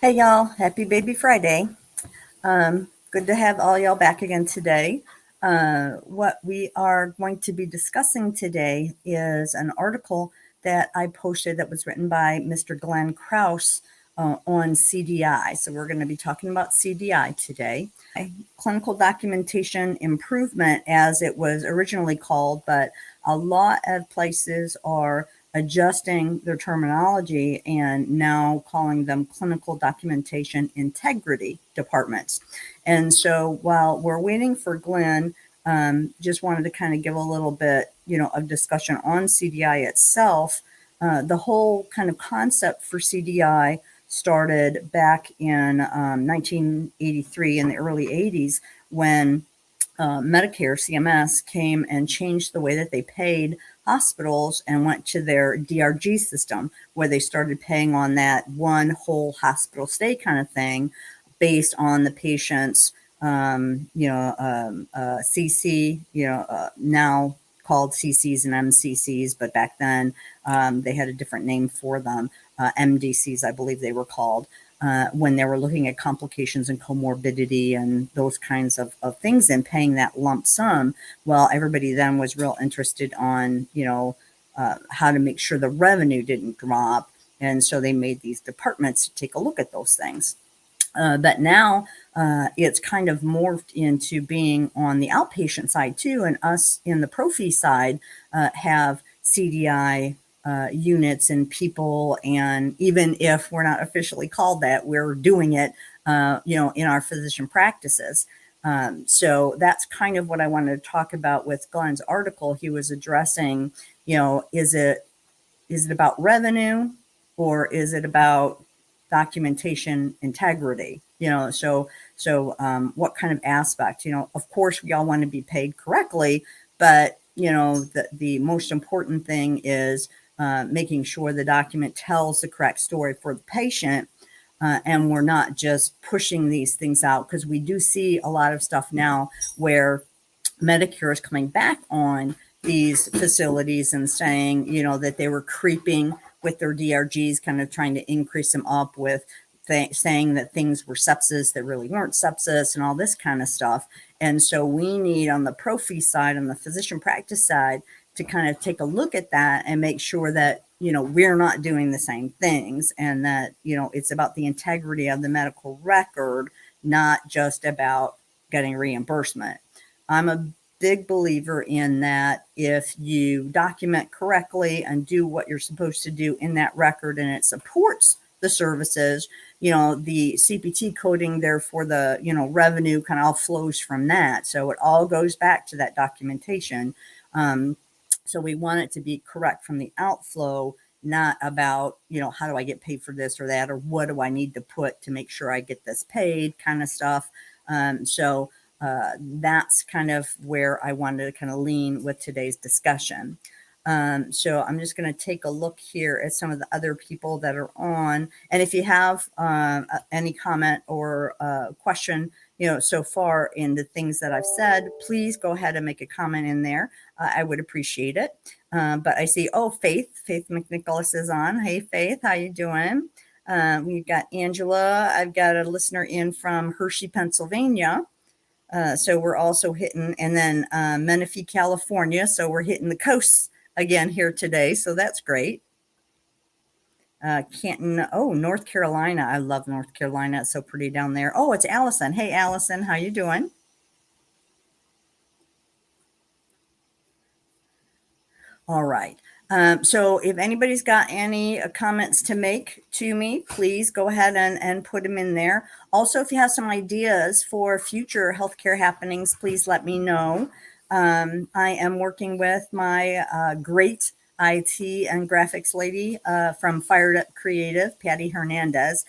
Hey y'all, happy baby Friday. Good to have all y'all back again today. What we are going to be discussing today is an article that I posted that was written by Mr. Glenn Krauss on CDI. So we're going to be talking about CDI today. Clinical documentation improvement, as it was originally called, but a lot of places are adjusting their terminology and now calling them clinical documentation integrity departments. And so while we're waiting for Glenn, just wanted to kind of give a little bit, of discussion on CDI itself. The whole kind of concept for CDI started back in 1983 in the early 80s when Medicare, CMS, came and changed the way that they paid hospitals and went to their DRG system, where they started paying on that one whole hospital stay kind of thing based on the patient's, CC, now called CCs and MCCs, but back then they had a different name for them. MDCs, I believe they were called. When they were looking at complications and comorbidity and those kinds of things and paying that lump sum. Well, everybody then was real interested on, how to make sure the revenue didn't drop. And so they made these departments to take a look at those things. But now it's kind of morphed into being on the outpatient side too. And us in the pro fee side have CDI units and people. And even if we're not officially called that, we're doing it, in our physician practices. So that's kind of what I wanted to talk about with Glenn's article. He was addressing, is it about revenue or is it about documentation integrity? What kind of aspect? Of course, we all want to be paid correctly, but the most important thing is making sure the document tells the correct story for the patient. And we're not just pushing these things out, because we do see a lot of stuff now where Medicare is coming back on these facilities and saying, that they were creeping with their DRGs, kind of trying to increase them up with saying that things were sepsis that really weren't sepsis and all this kind of stuff. And so we need, on the pro fee side, on the physician practice side, to kind of take a look at that and make sure that, we're not doing the same things, and that, it's about the integrity of the medical record, not just about getting reimbursement. I'm a big believer in that if you document correctly and do what you're supposed to do in that record and it supports the services, the CPT coding there for the, revenue kind of all flows from that. So it all goes back to that documentation. So we want it to be correct from the outflow, not about, how do I get paid for this or that, or what do I need to put to make sure I get this paid kind of stuff. That's kind of where I wanted to kind of lean with today's discussion. So I'm just going to take a look here at some of the other people that are on. And if you have any comment or question, so far in the things that I've said, please go ahead and make a comment in there. I would appreciate it. But I see, Faith McNicholas is on. Hey, Faith, how you doing? We've got Angela. I've got a listener in from Hershey, Pennsylvania. So we're also hitting, and then Menifee, California. So we're hitting the coasts again here today. So that's great. Canton, North Carolina. I love North Carolina. It's so pretty down there. Oh, it's Allison. Hey, Allison, how you doing? All right. So if anybody's got any comments to make to me, please go ahead and put them in there. Also, if you have some ideas for future healthcare happenings, please let me know. I am working with my great IT and graphics lady from Fired Up Creative, Patty Hernandez,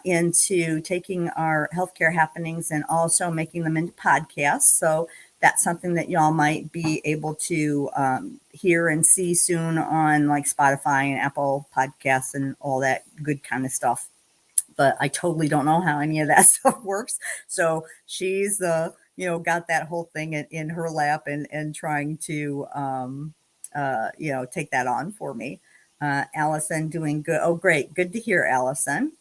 into taking our healthcare happenings and also making them into podcasts. So that's something that y'all might be able to hear and see soon on like Spotify and Apple Podcasts and all that good kind of stuff. But I totally don't know how any of that stuff works. So she's got that whole thing in her lap and trying to take that on for me. Allison doing good. Oh, great. Good to hear, Allison.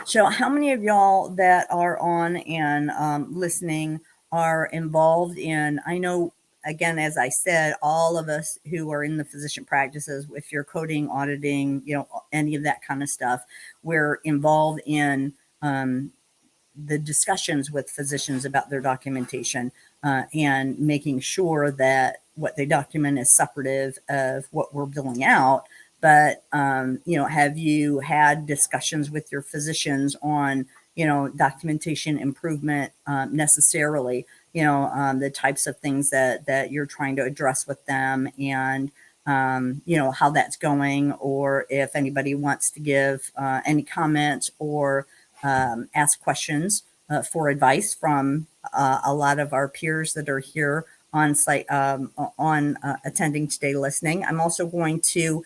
So, how many of y'all that are on and listening are involved in? I know, again, as I said, all of us who are in the physician practices, if you're coding, auditing, any of that kind of stuff, we're involved in the discussions with physicians about their documentation and making sure that what they document is separative of what we're billing out. But have you had discussions with your physicians on documentation improvement necessarily? The types of things that you're trying to address with them, and how that's going, or if anybody wants to give any comments or ask questions for advice from a lot of our peers that are here on site, on attending today, listening. I'm also going to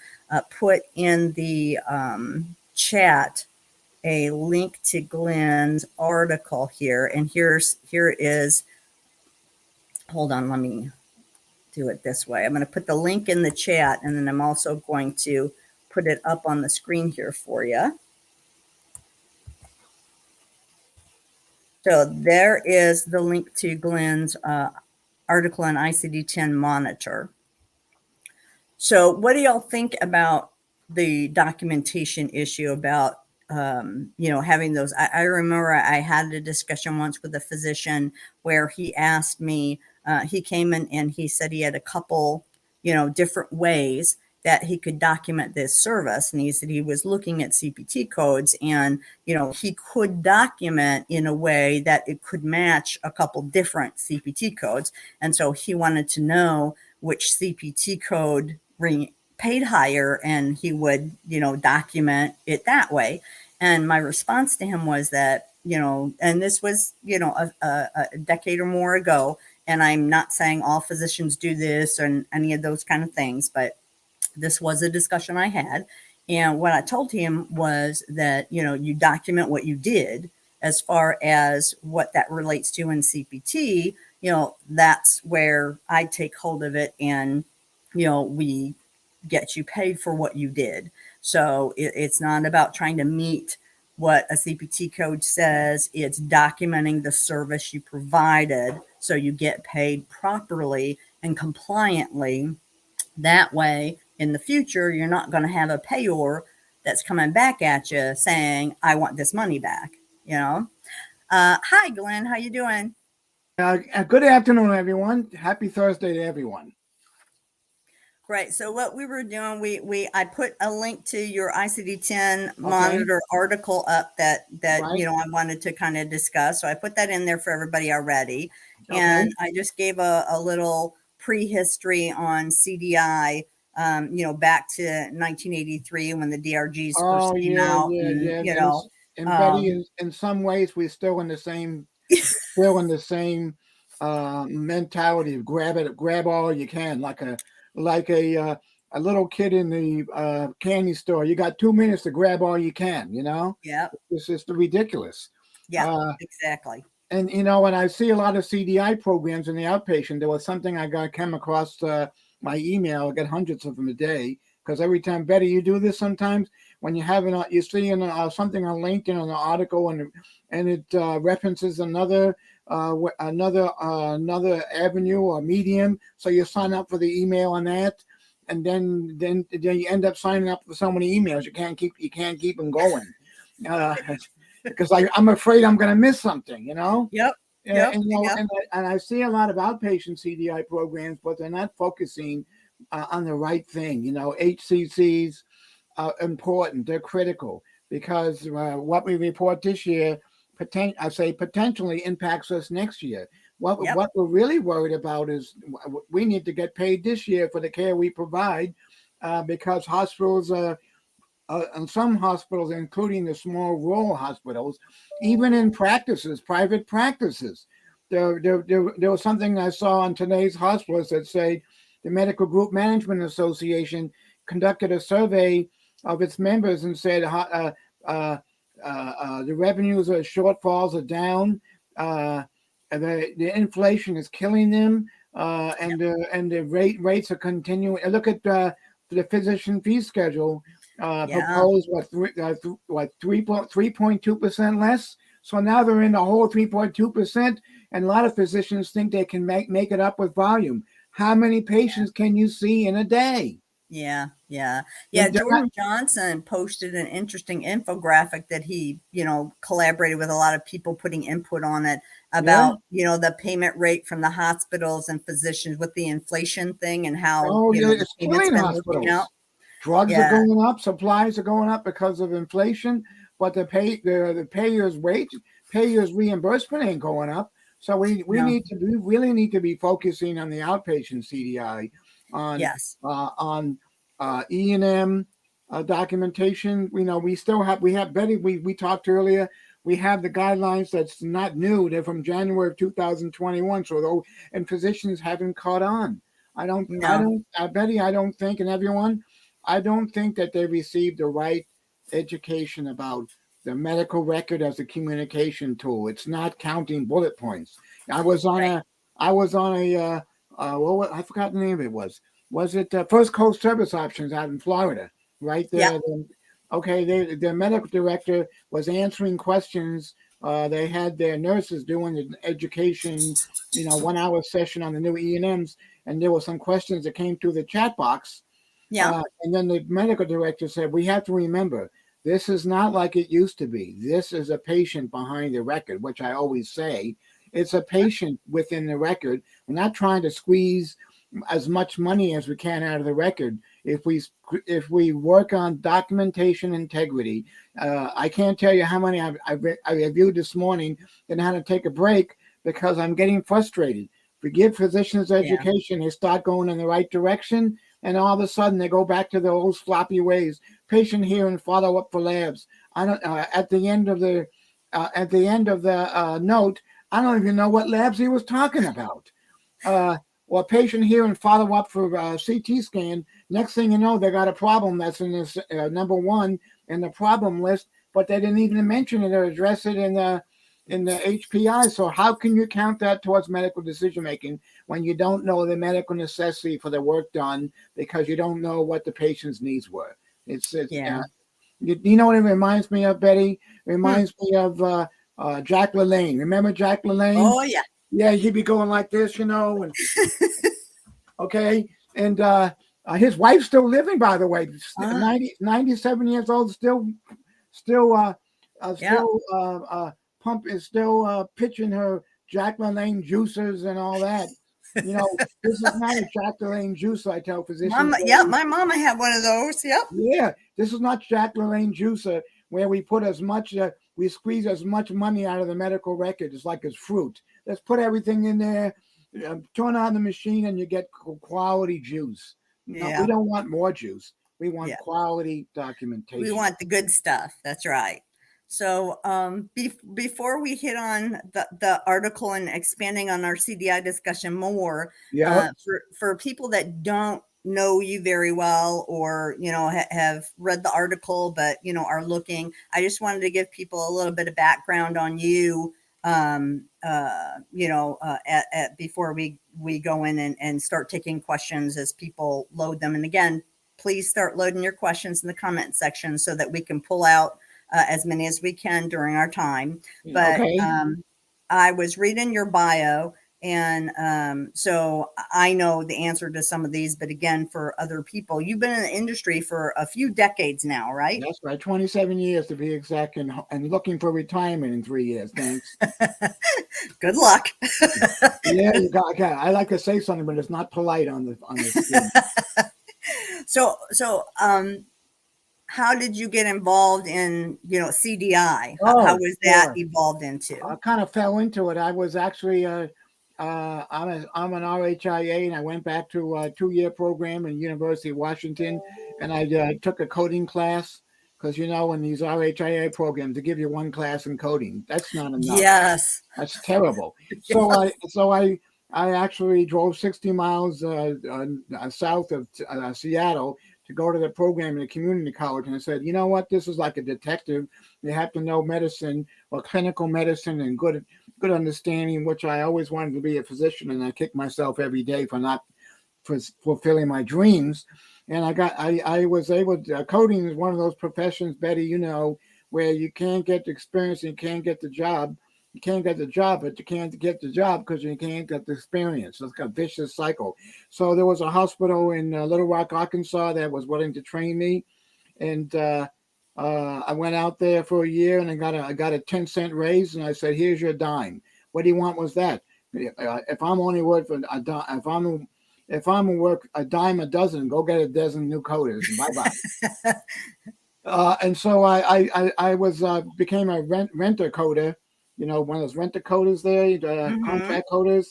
put in the chat a link to Glenn's article here. And here is, hold on, let me do it this way. I'm going to put the link in the chat, and then I'm also going to put it up on the screen here for you. So there is the link to Glenn's article on ICD-10 Monitor. So what do y'all think about the documentation issue about, having those? I remember I had a discussion once with a physician where he asked me, he came in and he said he had a couple, different ways that he could document this service. And he said he was looking at CPT codes, and, he could document in a way that it could match a couple different CPT codes. And so he wanted to know which CPT code paid higher, and he would, document it that way. And my response to him was that, and this was, a decade or more ago, and I'm not saying all physicians do this and any of those kind of things, but this was a discussion I had. And what I told him was that, you document what you did as far as what that relates to in CPT. That's where I take hold of it, and, we get you paid for what you did. So it's not about trying to meet what a CPT code says. It's documenting the service you provided so you get paid properly and compliantly. That way, in the future, you're not going to have a payor that's coming back at you saying, I want this money back. Hi, Glenn. How you doing? Good afternoon, everyone. Happy Thursday to everyone. Great. So what we were doing, I put a link to your ICD-10 Monitor article up that right. I wanted to kind of discuss. So I put that in there for everybody already. Okay. And I just gave a little prehistory on CDI, back to 1983 when the DRGs first came out. And Betty, in some ways, we're still in the same, mentality of grab all you can, like a little kid in the candy store. You got 2 minutes to grab all you can, Yeah. It's just ridiculous. Yeah, exactly. And, when I see a lot of CDI programs in the outpatient, there was something came across my email. I get hundreds of them a day, because every time, Betty, you do this sometimes when you see something on LinkedIn on an article, and it references another avenue or medium, so you sign up for the email on that, and then you end up signing up for so many emails you can't keep them going, because I'm afraid I'm going to miss something, Yep. And I see a lot of outpatient CDI programs, but they're not focusing on the right thing. HCCs are important; they're critical, because what we report this year, potentially impacts us next year. What we're really worried about is we need to get paid this year for the care we provide, because hospitals, and some hospitals, including the small rural hospitals, even in private practices, there was something I saw on today's hospitals that said the Medical Group Management Association conducted a survey of its members and said the revenues or shortfalls are down. The inflation is killing them, and the rates are continuing. Look at the physician fee schedule. Yeah. proposed what 3.2% less. So now they're in the whole 3.2%, and a lot of physicians think they can make it up with volume. How many patients can you see in a day? Yeah, yeah, They yeah. do not- Jordan Johnson posted an interesting infographic that he, collaborated with a lot of people putting input on it yeah. about, the payment rate from the hospitals and physicians with the inflation thing and how, Oh, yeah, the it's payment's killing been working out. hospitals. Drugs are Yeah, going up, supplies are going up because of inflation, but the payers reimbursement ain't going up. So we no, really need to be focusing on the outpatient CDI, on yes, E&M documentation. We have Betty. We talked earlier. We have the guidelines that's not new. They're from January of 2021. So though, and physicians haven't caught on. no, Betty, I don't think, and everyone, I don't think that they received the right education about the medical record as a communication tool. It's not counting bullet points. I was on right. a, I was on a, I forgot the name of it was it First Coast Service Options out in Florida, right Yeah, there. Okay, the medical director was answering questions. They had their nurses doing an education, 1 hour session on the new E&Ms, and there were some questions that came through the chat box. yeah, And then the medical director said, we have to remember, this is not like it used to be. This is a patient behind the record, which I always say. It's a patient within the record. We're not trying to squeeze as much money as we can out of the record. If we work on documentation integrity, I can't tell you how many I reviewed this morning and had to take a break because I'm getting frustrated. If we give physicians yeah, education, they start going in the right direction, and all of a sudden they go back to the old sloppy ways. Patient here and follow up for labs. I don't. At the end of the note, I don't even know what labs he was talking about. Uh, or patient here and follow up for CT scan. Next thing you know, they got a problem that's in this number one in the problem list, but they didn't even mention it or address it in the HPI. So how can you count that towards medical decision making when you don't know the medical necessity for the work done because you don't know what the patient's needs were? It's yeah. you know what it reminds me of, Betty? It Hmm. reminds me of Jack LaLanne. Remember Jack LaLanne? Oh, yeah. Yeah, he'd be going like this, and okay, and his wife's still living, by the way, Uh, 97 years old, still, yeah. pump is still pitching her Jack LaLanne juices and all that. This is not a Jack LaLanne juicer. I tell physicians, Mama, yeah, my mama had one of those. Yep. yeah, this is not Jack LaLanne juicer where we put we squeeze as much money out of the medical record. It's like it's fruit. Let's put everything in there, turn on the machine, and you get quality juice. No, we Yeah. don't want more juice. We want Yeah. quality We documentation. want the good stuff. That's right. So, before we hit on the article and expanding on our CDI discussion more, Yeah, for people that don't know you very well or, have read the article, but, are looking, I just wanted to give people a little bit of background on you, before we go in and start taking questions as people load them. And again, please start loading your questions in the comment section so that we can pull out as many as we can during our time. But okay. I was reading your bio, and so I know the answer to some of these. But again, for other people, you've been in the industry for a few decades now, right? That's right. 27 years to be exact, and looking for retirement in 3 years. Thanks. Good luck. Yeah, you got. Okay, I like to say something, but it's not polite on the screen. So, how did you get involved in, CDI? How Oh, was that sure. evolved I into? kind of fell into it. I was actually I'm an RHIA, and I went back to a 2-year program in University of Washington, and I took a coding class because in these RHIA programs they give you one class in coding. That's not enough. Yes. That's terrible. So I Yes. so I I actually drove 60 miles south of Seattle to go to the program in a community college, and I said, you know what, this is like a detective. You have to know medicine or clinical medicine and good understanding, which I always wanted to be a physician, and I kick myself every day for not fulfilling my dreams. And I was able to, coding is one of those professions, Betty, where you can't get the experience and you can't get the job. You can't get the job, but you can't get the job because you can't get the experience. It's like a vicious cycle. So there was a hospital in Little Rock, Arkansas that was willing to train me. And I went out there for a year and I got a 10-cent raise. And I said, here's your dime. What do you want was that? If I'm only worth a dime, if I'm work a dime a dozen, go get a dozen new coders and bye bye. And so I was became a renter coder, one of those renter coders there, Mm-hmm. contract coders,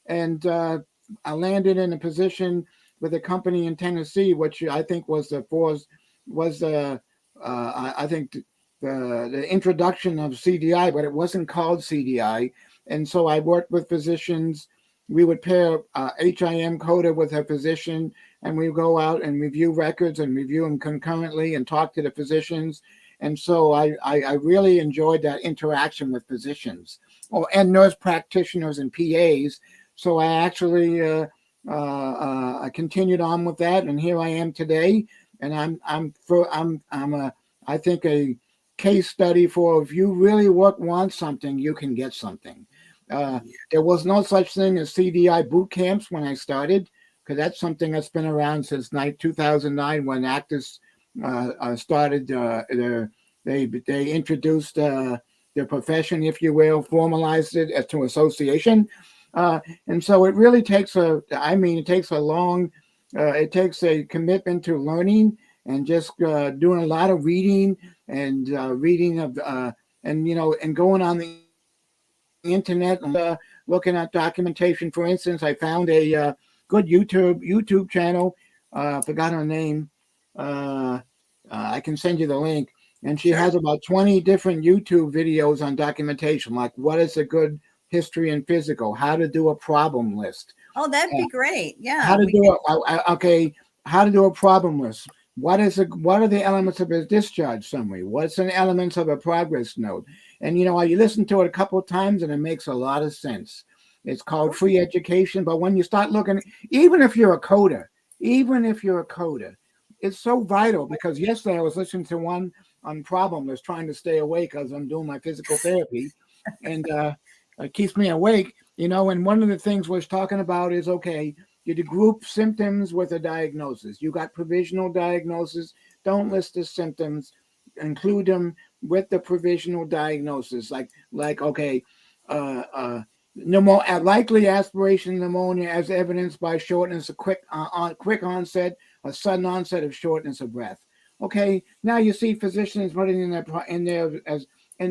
and I landed in a position with a company in Tennessee, which I think was I think the introduction of CDI, but it wasn't called CDI, and so I worked with physicians. We would pair HIM coder with a physician, and we go out and review records and review them concurrently and talk to the physicians. And so I really enjoyed that interaction with physicians, and nurse practitioners and PAs. So I actually I continued on with that, and here I am today. And I think a case study for if you really want something, you can get something. Uh, there was no such thing as CDI boot camps when I started, because that's something that's been around since 2009 when actors started they introduced their profession, if you will, formalized it as to association, and so it really takes it takes a long, it takes a commitment to learning and just doing a lot of reading and reading of and going on the internet and looking at documentation. For instance, I found a good YouTube channel. Forgot her name. Uh, I can send you the link. And she Sure. has about 20 different YouTube videos on documentation, like what is a good history and physical, how to do a problem list, Oh, that'd uh, be great. how Yeah, to we do could. okay, how to do a problem list. What are the elements of a discharge summary? What's an elements of a progress note? And you listen to it a couple of times and it makes a lot of sense. It's called free education, but when you start looking, even if you're a coder, even if you're a coder, it's so vital because yesterday I was listening to one on problem list trying to stay awake as I'm doing my physical therapy, and it keeps me awake. And one of the things we're talking about is okay, you group symptoms with a diagnosis. You got provisional diagnosis. Don't list the symptoms. Include them with the provisional diagnosis. Like okay, likely aspiration pneumonia as evidenced by shortness of quick onset, a sudden onset of shortness of breath. Okay, now you see physicians putting in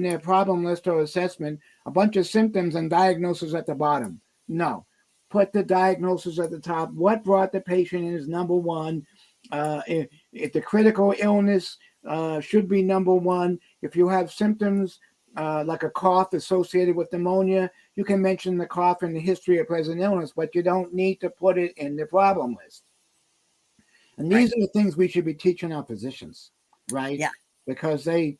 their problem list or assessment a bunch of symptoms and diagnosis at the bottom. No, put the diagnosis at the top. What brought the patient in is number one. If the critical illness should be number one. If you have symptoms like a cough associated with pneumonia, you can mention the cough and the history of present illness, but you don't need to put it in the problem list. And Right. these are the things we should be teaching our physicians, right? Yeah. Because I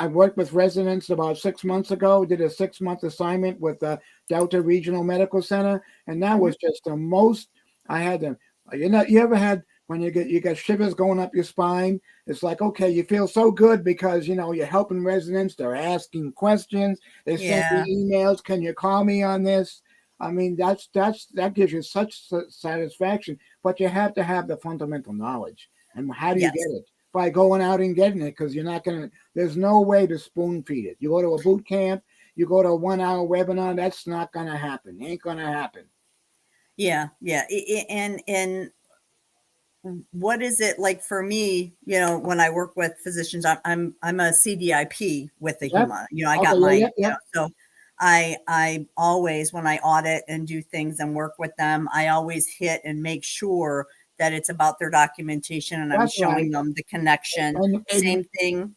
worked with residents about 6 months ago, did a 6-month assignment with the Delta Regional Medical Center, and that Mhm. was just the most I had to, you ever had when you get shivers going up your spine? It's like, okay, you feel so good because you're helping residents, they're asking questions, they send Yeah. me emails, can you call me on this? I mean, that gives you such satisfaction, but you have to have the fundamental knowledge. And how do you get Yes. it? By going out and getting it, because you're not going to, there's no way to spoon feed it. You go to a boot camp, you go to a 1 hour webinar, that's not going to happen. It ain't going to happen. Yeah. Yeah. And what is it like for me? When I work with physicians, I'm a CDIP with the Yep. HEMA. I Okay. got Yeah. my, Yep. Yep. so I always, when I audit and do things and work with them, I always hit and make sure that it's about their documentation and I'm That's right. showing them the connection. And Same thing,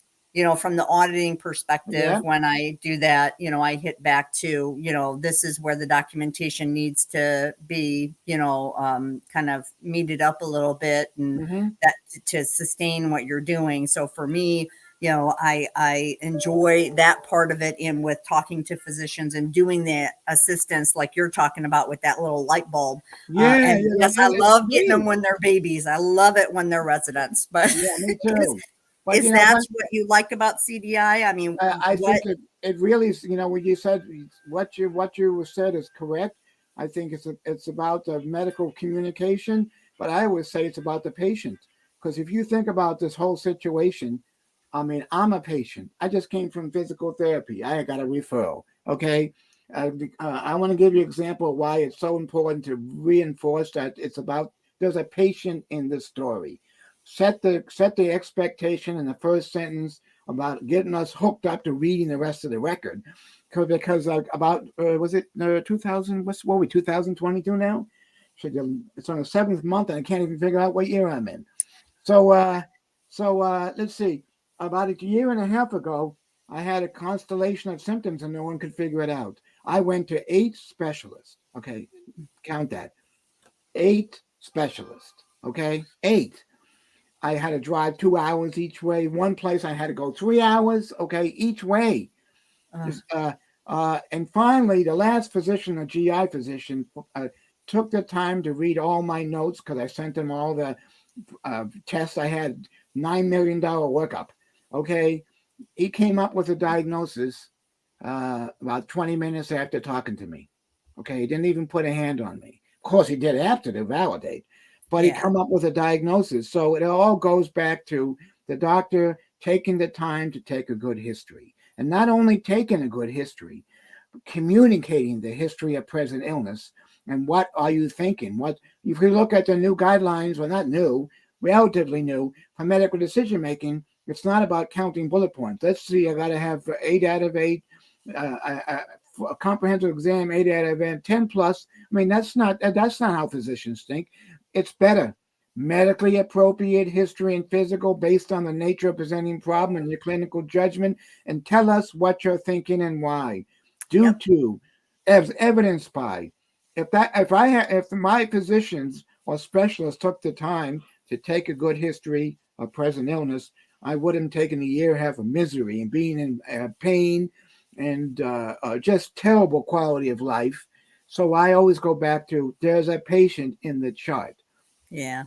from the auditing perspective, yeah. when I do that, I hit back to, this is where the documentation needs to be, kind of meted up a little bit and Hmm. that to sustain what you're doing. So for me, I enjoy that part of it in with talking to physicians and doing the assistance like you're talking about with that little light bulb. Yeah, And yeah, yes, I it's love getting them great. when they're babies. I love it when they're residents. But Yeah, me is, too. But is you know that what? what you like about CDI? I mean, I what? think it really is, what you said, what you said is correct. I think it's about the medical communication, but I always say it's about the patient. Because if you think about this whole situation, I mean, I'm a patient. I just came from physical therapy. I got a referral. Okay. I want to give you an example of why it's so important to reinforce that there's a patient in the story. Set the expectation in the first sentence about getting us hooked up to reading the rest of the record. Because about was it 2000? What are we 2022 now? It's on the seventh month, and I can't even figure out what year I'm in. So let's see. About a year and a half ago, I had a constellation of symptoms, and no one could figure it out. I went to 8 specialists. Okay, count that. 8 specialists. Okay, 8. I had to drive 2 hours each way. One place I had to go 3 hours, okay, each way. Uh, Just, and finally, the last physician, a GI physician, took the time to read all my notes because I sent him all the tests. I had $9 million workup. Okay, he came up with a diagnosis about 20 minutes after talking to me. Okay, he didn't even put a hand on me. Of course, he did after to validate, but he yeah. come up with a diagnosis. So it all goes back to the doctor taking the time to take a good history, and not only taking a good history, but communicating the history of present illness and what are you thinking. What if you look at the new guidelines? Well, not new, relatively new for medical decision making. It's not about counting bullet points. Let's see, I got to have 8 out of 8. A comprehensive exam, 8 out of 8, 10 plus. I mean, that's not how physicians think. It's better. Medically appropriate history and physical based on the nature of presenting problem and your clinical judgment, and tell us what you're thinking and why. Due Yep. to, as evidenced by, if my physicians or specialists took the time to take a good history of present illness, I would have taken a year and a half of misery and being in pain and just terrible quality of life. So I always go back to there's a patient in the chart. Yeah.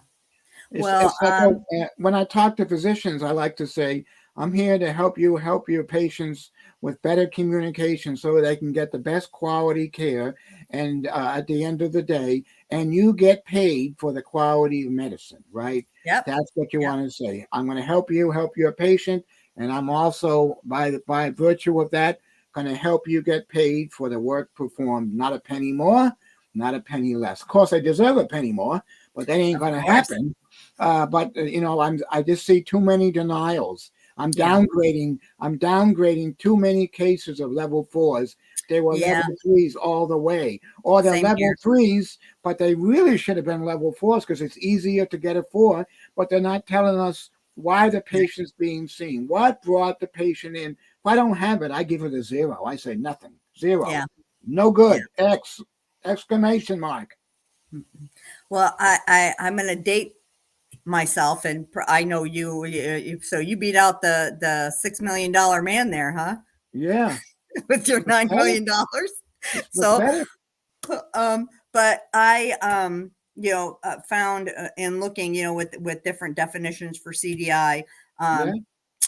It's, Well, it's like when I talk to physicians, I like to say, I'm here to help your patients with better communication so they can get the best quality care. And at the end of the day, and you get paid for the quality of medicine, right? yep. That's what you Yep. want to say. I'm going to help your patient. And I'm also, by virtue of that, going to help you get paid for the work performed. Not a penny more, not a penny less. Of course, I deserve a penny more, but that ain't Of going to course. happen. But I just see too many denials. I'm Yeah. downgrading. I'm downgrading too many cases of level 4s. They were Yeah. level 3s all the way, or they're Same level here. 3s, but they really should have been level 4s because it's easier to get a 4. But they're not telling us why the patient's being seen. What brought the patient in? If I don't have it, I give it a 0. I say nothing. 0. Yeah. No Yeah. good. X exclamation mark. Well, I'm going to date myself, and I know so you beat out the $6 million man there, huh? Yeah. With your It's better. $9 million. It's So, better. but I, found in looking, with different definitions for CDI, Yeah.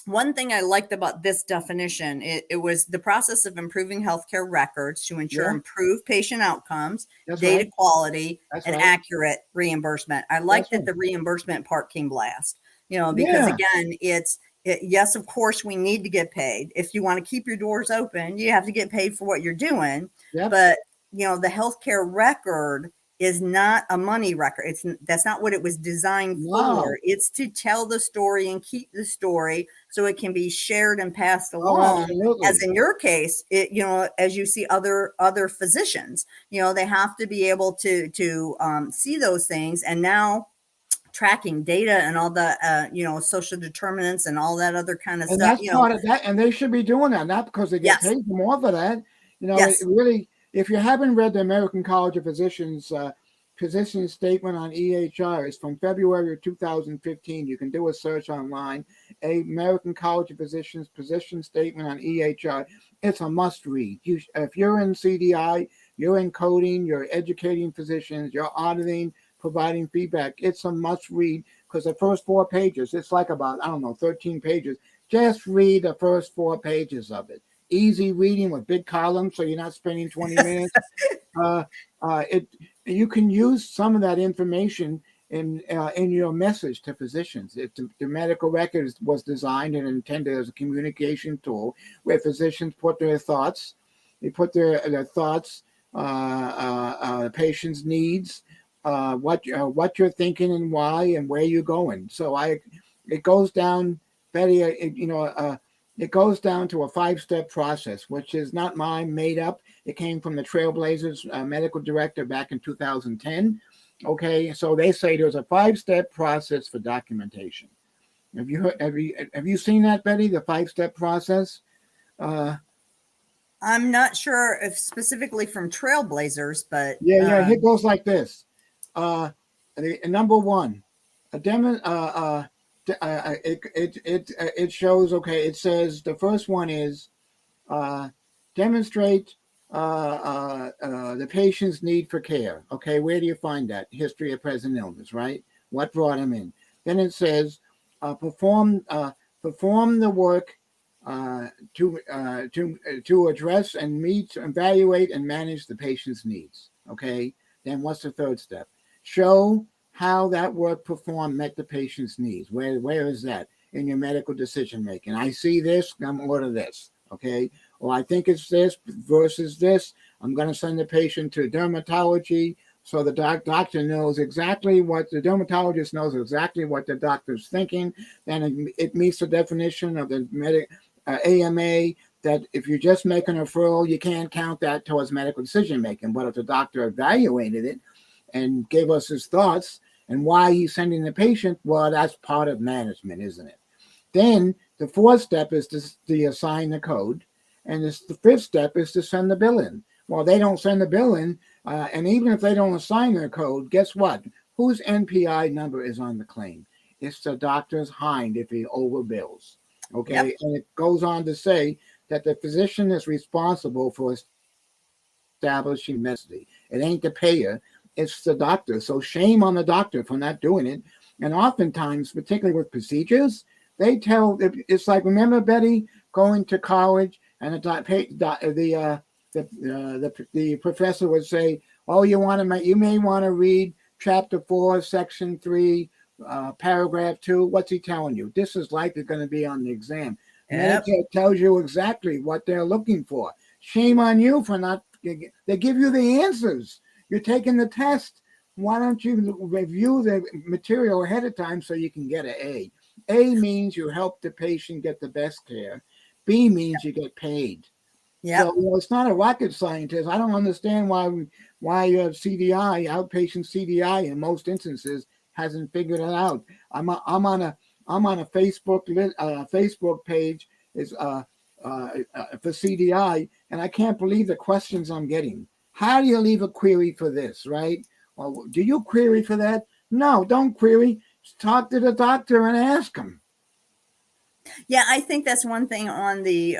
one thing I liked about this definition, it was the process of improving healthcare records to ensure Yeah. improved patient outcomes, That's data right. quality, That's and right. accurate reimbursement. I like That's that right. the reimbursement part came last, because Yeah. again, yes, of course, we need to get paid. If you want to keep your doors open, you have to get paid for what you're doing. Yep. But, the healthcare record is not a money record. That's not what it was designed No. for. It's to tell the story and keep the story so it can be shared and passed Oh, along. As absolutely. in your case, as you see other physicians, they have to be able to see those things. And now tracking data and all the social determinants and all that other kind of And stuff. that's part of that. And they should be doing that, not because they get Yes, paid more for that. It yes, really, if you haven't read the American College of Physicians physician statement on EHR is from February of 2015. You can do a search online. American College of Physicians physician statement on EHR. It's a must read. If you're in CDI, you're in coding, you're educating physicians, you're auditing, providing feedback. It's a must read because the first 4 pages, it's like about, I don't know, 13 pages. Just read the first 4 pages of it. Easy reading with big columns, so you're not spending 20 minutes. You can use some of that information in your message to physicians. The medical record was designed and intended as a communication tool where physicians put their thoughts, their thoughts, the patient's needs, what you're thinking and why and where you're going. So it goes down, Betty. It goes down to a 5-step process, which is not mine, made up. It came from the Trailblazers medical director back in 2010. Okay, so they say there's a 5-step process for documentation. Have you seen that, Betty? The 5-step process. I'm not sure if specifically from Trailblazers, but yeah, it goes like this. Number 1, a demo. It shows. Okay, it says the first one is demonstrate the patient's need for care. Okay, where do you find that? History of present illness, right? What brought him in? Then it says perform the work to address and meet, evaluate, and manage the patient's needs. Okay. Then what's the 3rd step? Show how that work performed met the patient's needs. Where is that in your medical decision making? I see this, I'm going to order this. Okay. Well, I think it's this versus this. I'm going to send the patient to dermatology so the doctor knows exactly what the dermatologist knows exactly what the doctor's thinking. Then it meets the definition of the AMA that if you just make an referral, you can't count that towards medical decision making. But if the doctor evaluated it and gave us his thoughts and why he's sending the patient, well, that's part of management, isn't it? Then the 4th step is to assign the code. And the 5th step is to send the bill in. Well, they don't send the bill in. And even if they don't assign their code, guess what? Whose NPI number is on the claim? It's the doctor's hind if he overbills. Okay. Yep. And it goes on to say that the physician is responsible for establishing medicine. It ain't the payer, it's the doctor. So shame on the doctor for not doing it. And oftentimes, particularly with procedures, they tell, it's like, remember, Betty, going to college and the professor would say, oh, you may want to read chapter 4, section 3, paragraph 2. What's he telling you? This is likely going to be on the exam. Yep. Medicare tells you exactly what they're looking for. Shame on you for not, they give you the answers. You're taking the test. Why don't you review the material ahead of time so you can get an A? A means you help the patient get the best care. B means you get paid. Yeah. So it's not a rocket scientist. I don't understand why CDI, outpatient CDI, in most instances hasn't figured it out. I'm on a Facebook page is for CDI, and I can't believe the questions I'm getting. How do you leave a query for this, right? Well, do you query for that? No, don't query. Just talk to the doctor and ask him. Yeah, I think that's one thing on the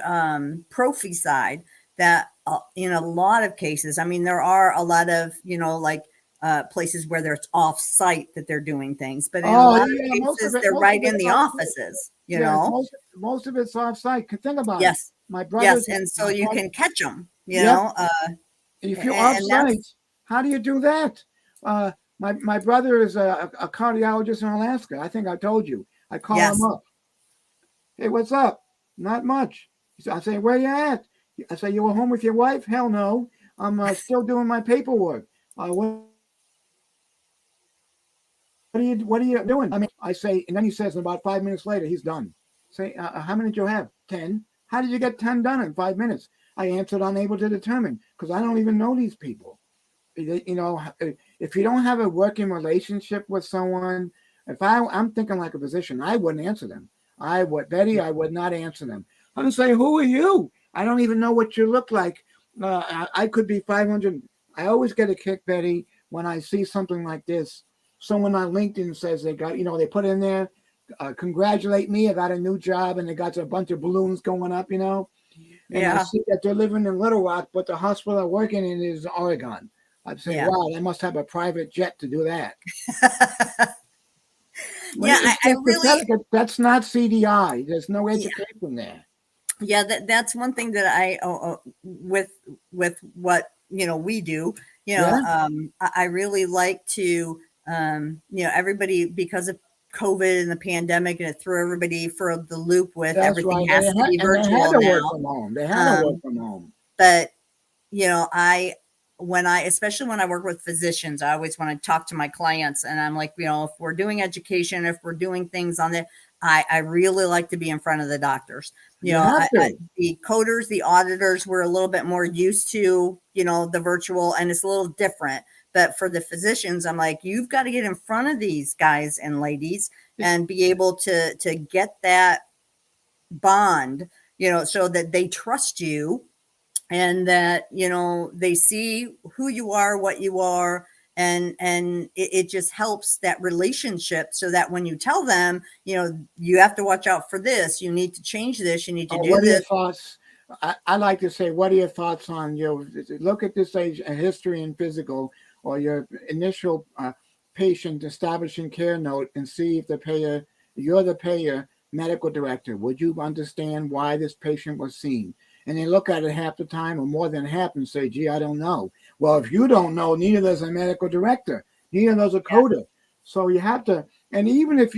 prophy side that in a lot of cases, I mean, there are a lot of, places where there's off-site that they're doing things, but in a lot of cases, they're right in the offices, you know. Most of it's off-site. Think about it. My brother. Yes, and so you can catch them, you know. If you're off-site, how do you do that? My brother is a cardiologist in Alaska. I think I told you. I call him up. Hey, what's up? Not much. I say, where you at? I say, you were home with your wife? Hell no. I'm still doing my paperwork. What are you doing? I mean, I say, and then he says, about 5 minutes later, he's done. Say, how many did you have? 10. How did you get 10 done in 5 minutes? I answered, unable to determine, because I don't even know these people. You know, if you don't have a working relationship with someone, if I'm thinking like a physician, I wouldn't answer them. Betty, I would not answer them. I would say, who are you? I don't even know what you look like. I could be 500. I always get a kick, Betty, when I see something like this. Someone on LinkedIn says they got, they put in there, congratulate me, I got a new job, and they got a bunch of balloons going up, and I Yeah. see that they're living in Little Rock, but the hospital they're working in is Oregon. I'd say, Yeah. wow, they must have a private jet to do that. Well, Yeah. I it's really, pathetic. That's not CDI. There's no yeah. education there. Yeah, that's one thing that I with what we do. Yeah, I really like to everybody, because of COVID and the pandemic, and it threw everybody for the loop with that's everything right. has to be They had virtual to work now. from home. They had to work Um, from home. but I when I especially when I work with physicians, I always want to talk to my clients, and I'm like, if we're doing education, if we're doing things on it, I really like to be in front of the doctors. You have to. The coders, the auditors, were a little bit more used to, the virtual, and it's a little different. But for the physicians, I'm like, you've got to get in front of these guys and ladies and be able to get that bond, so that they trust you, and that they see who you are, what you are, and it just helps that relationship, so that when you tell them, you have to watch out for this, you need to change this, you need to Oh, do what are your this. thoughts? I like to say, what are your thoughts on look at this age, history and physical, or your initial patient establishing care note, and see if you're the payer medical director. Would you understand why this patient was seen? And they look at it half the time or more than half and say, gee, I don't know. Well, if you don't know, neither does a medical director, neither does a Yeah. coder. So you have to, and even if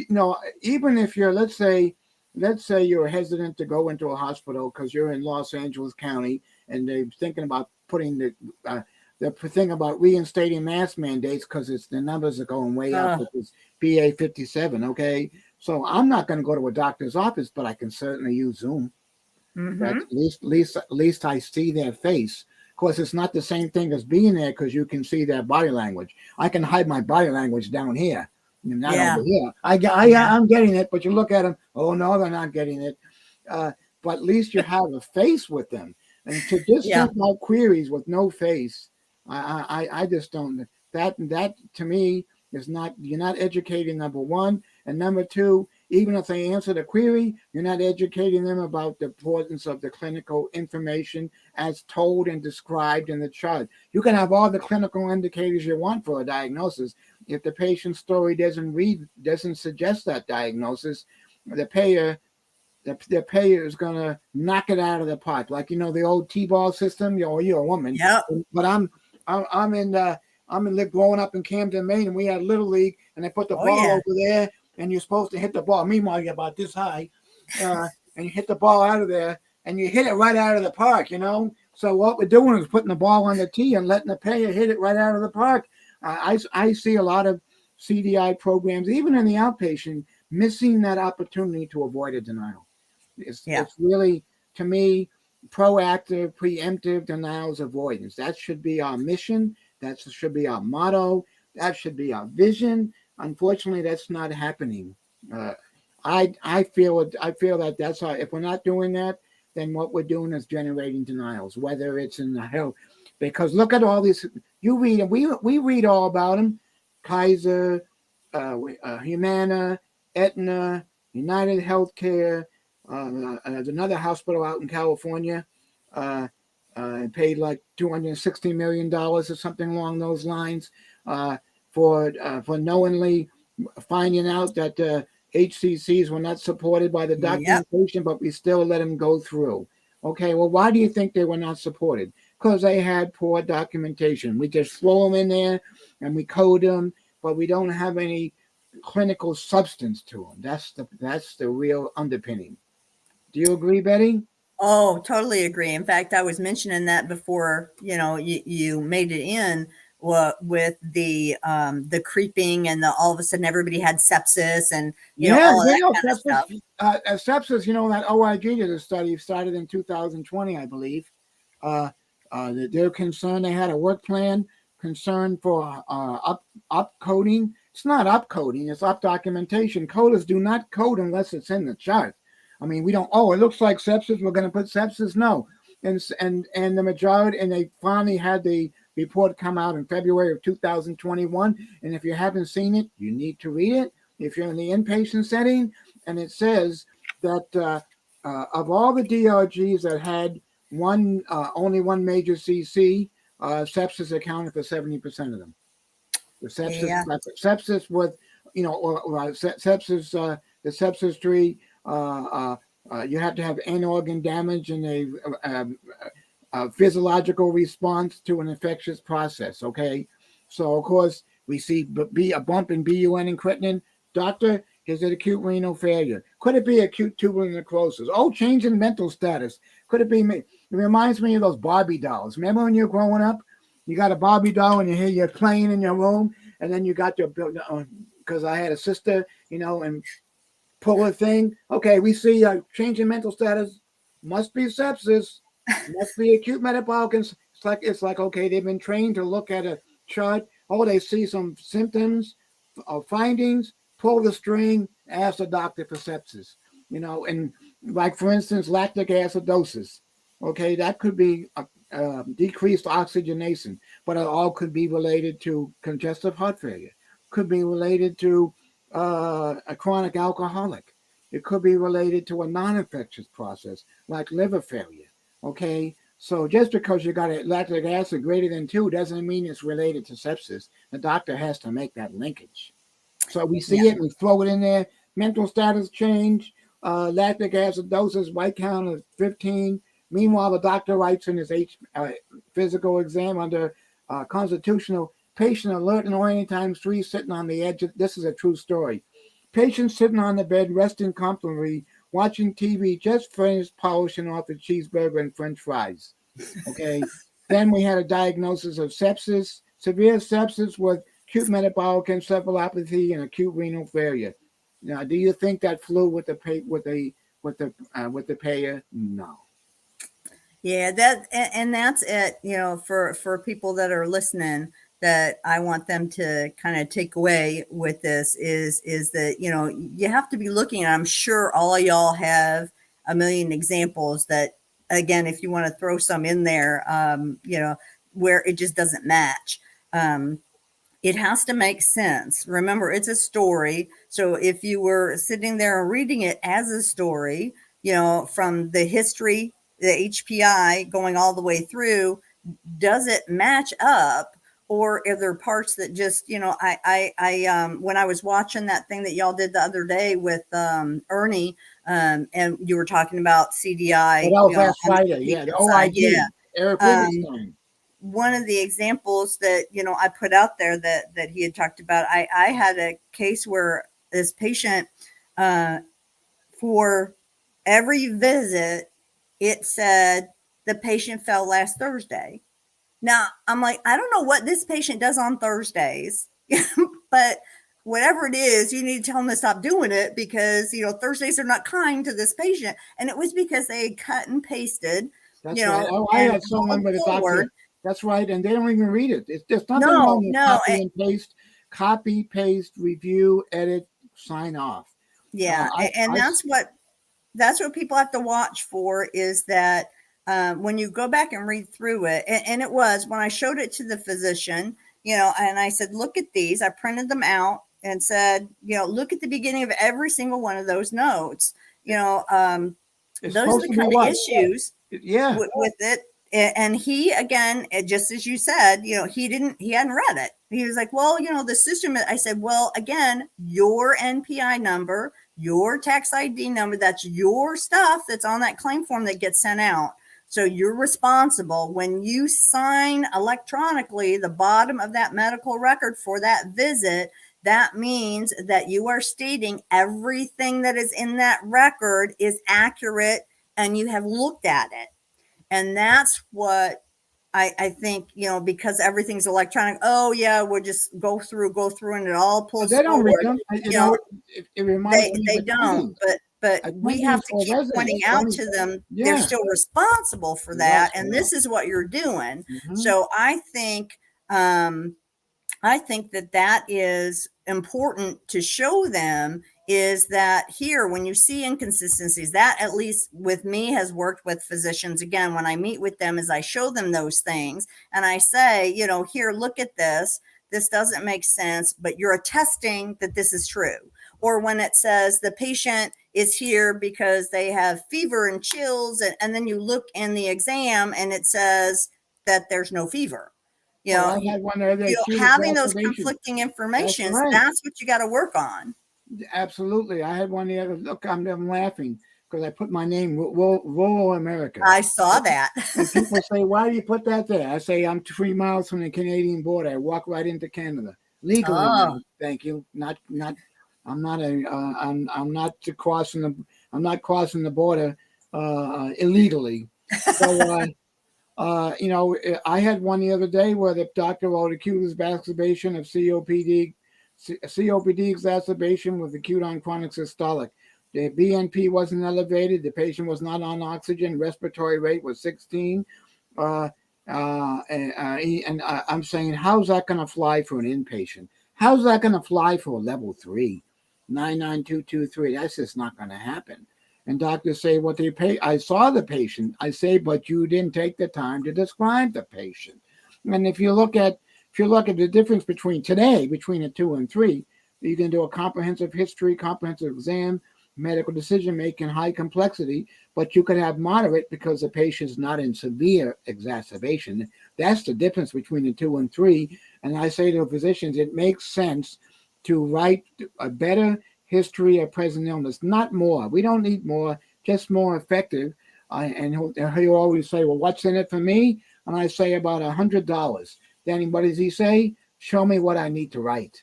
even if you're, let's say you're hesitant to go into a hospital because you're in Los Angeles County and they're thinking about putting the thing about reinstating mask mandates because the numbers are going way up with this BA 57. Okay, so I'm not going to go to a doctor's office, but I can certainly use Zoom. That Mm-hmm. at least I see their face. Of course, it's not the same thing as being there because you can see their body language. I can hide my body language down here, not Yeah. over here. Yeah. I'm getting it, but you look at them. Oh no, they're not getting it. But at least you have a face with them. And to just Yeah. send out queries with no face, I just don't. That to me is not. You're not educating, number one, and number two. Even if they answer the query, you're not educating them about the importance of the clinical information as told and described in the chart. You can have all the clinical indicators you want for a diagnosis. If the patient's story doesn't suggest that diagnosis, the payer is going to knock it out of the park. Like the old T-ball system. You're a woman, Yep. but I'm growing up in Camden, Maine, and we had Little League, and they put the Oh ball yeah. over there, and you're supposed to hit the ball. Meanwhile, you're about this high, and you hit the ball out of there, and you hit it right out of the park. So what we're doing is putting the ball on the tee and letting the player hit it right out of the park. I see a lot of CDI programs, even in the outpatient, missing that opportunity to avoid a denial. Yeah. It's really, to me, proactive, preemptive denials avoidance. That should be our mission. That should be our motto. That should be our vision. Unfortunately, that's not happening. Uh, I feel that that's our, if we're not doing that, then what we're doing is generating denials, whether it's in the health. Because look at all these. You read them. We read all about them. Kaiser, Humana, Aetna, United Healthcare. There's another hospital out in California, paid like $260 million or something along those lines for knowingly finding out that HCCs were not supported by the Yep. documentation, but we still let them go through. Okay, well, why do you think they were not supported? Because they had poor documentation. We just throw them in there and we code them, but we don't have any clinical substance to them. That's the real underpinning. Do you agree, Betty? Oh, totally agree. In fact, I was mentioning that before, you made it in, with the creeping, and all of a sudden everybody had sepsis, and Yeah, all of you that know, kind of sepsis. stuff. Sepsis, that OIG did a study started in 2020, I believe. They're concerned, they had a work plan concern for up coding. It's not up coding, it's up documentation. Coders do not code unless it's in the chart. I mean, we don't, oh, it looks like sepsis, we're going to put sepsis. No. And the majority, and they finally had the report come out in February of 2021. And if you haven't seen it, you need to read it. If you're in the inpatient setting, and it says that of all the DRGs that had only one major CC, sepsis accounted for 70% of them. The Yeah. sepsis with, sepsis, the sepsis tree, you have to have end organ damage and a physiological response to an infectious process. Okay. So, of course, we see a bump in BUN and creatinine. Doctor, is it acute renal failure? Could it be acute tubular necrosis? Oh, change in mental status. Could it be? It reminds me of those Barbie dolls. Remember when you're growing up? You got a Barbie doll and you hear you're playing in your room, and then you got your, because I had a sister, and pull a thing. Okay, we see a change in mental status. Must be sepsis. Must be acute metabolic. It's like okay, they've been trained to look at a chart. Oh, they see some symptoms or findings. Pull the string. Ask the doctor for sepsis. And like for instance, lactic acidosis. Okay, that could be decreased oxygenation, but it all could be related to congestive heart failure. Could be related to a chronic alcoholic. It could be related to a non-infectious process like liver failure. Okay, so just because you got a lactic acid greater than 2 doesn't mean it's related to sepsis. The doctor has to make that linkage. So we see Yeah. it, we throw it in there. Mental status change, lactic acidosis, white count of 15. Meanwhile, the doctor writes in his physical exam under constitutional patient alert and orienting times 3, sitting on the edge. This is a true story. Patient sitting on the bed, resting comfortably, watching TV, just finished polishing off a cheeseburger and French fries. Okay. Then we had a diagnosis of sepsis, severe sepsis with acute metabolic encephalopathy and acute renal failure. Now, do you think that flew with the payer? No. Yeah, and that's it, for people that are listening, that I want them to kind of take away with this is that, you have to be looking, and I'm sure all of y'all have a million examples that, again, if you want to throw some in there, where it just doesn't match. It has to make sense. Remember, it's a story. So if you were sitting there and reading it as a story, from the history, the HPI going all the way through, does it match up? Or are there parts that just, when I was watching that thing that y'all did the other day with Ernie, and you were talking about CDI, That was last on Friday. the Yeah, the side, OIG, Eric um, Wittgenstein. one of the examples that I put out there that he had talked about, I had a case where this patient, for every visit, it said the patient fell last Thursday. Now I'm like, I don't know what this patient does on Thursdays, but whatever it is, you need to tell them to stop doing it, because Thursdays are not kind to this patient. And it was because they had cut and pasted, That's right. Oh, I and had someone with a forward. doctor. That's right, and they don't even read it. There's nothing No, wrong with no, copy, paste, review, edit, sign off. yeah, and that's what people have to watch for, is that when you go back and read through it, and it was when I showed it to the physician, and I said, look at these. I printed them out and said, look at the beginning of every single one of those notes. Those are the kind of issues Yeah. with it. And he, again, just as you said, he hadn't read it. He was like, well, the system, I said, well, again, your NPI number, your tax ID number, that's your stuff that's on that claim form that gets sent out. So you're responsible when you sign electronically the bottom of that medical record for that visit. That means that you are stating everything that is in that record is accurate and you have looked at it. And that's what I think, because everything's electronic. Oh yeah, we'll just go through and it all pulls They don't forward. read them. It reminds me They of don't, but we have to keep pointing out to them, they're still responsible for that. And this is what you're doing. Mm-hmm. So I think that is important to show them, is that here, when you see inconsistencies, that at least with me has worked with physicians. Again, when I meet with them, is I show them those things and I say, you know, here, look at this. This doesn't make sense, but you're attesting that this is true. Or when it says the patient is here because they have fever and chills, and then you look in the exam and it says that there's no fever. You Well, know, I had one the other day, acute having those exacerbation. conflicting That's informations, right. that's what you got to work on. Absolutely. I had one the other. Look, I'm laughing because I put my name, Rural America. I saw that. And people say, why do you put that there? I say, I'm 3 miles from the Canadian border. I walk right into Canada legally Oh, now. Thank you. I'm not a, I'm not crossing I'm not crossing the border illegally. So, you know, I had one the other day where the doctor wrote acute exacerbation of COPD exacerbation with acute on chronic systolic. The BNP wasn't elevated. The patient was not on oxygen. Respiratory rate was 16. And I'm saying, how's that going to fly for an inpatient? How's that going to fly for a level 3? 99223. That's just not going to happen. And doctors say what they pay. I saw the patient. I say, but you didn't take the time to describe the patient. And if you look at the difference between today, between a 2 and 3, you can do a comprehensive history, comprehensive exam, medical decision making, high complexity, but you could have moderate because the patient's not in severe exacerbation. That's the difference between the 2 and 3. And I say to physicians, it makes sense to write a better history of present illness, not more. We don't need more, just more effective. And he'll always say, well, what's in it for me? And I say about $100. Then what does he say? Show me what I need to write.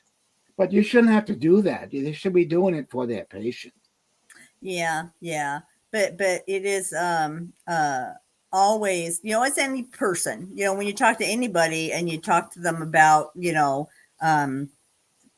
But you shouldn't have to do that. They should be doing it for their patient. yeah, yeah. But it is always, you know, it's any person, you know, when you talk to anybody and you talk to them about, you know,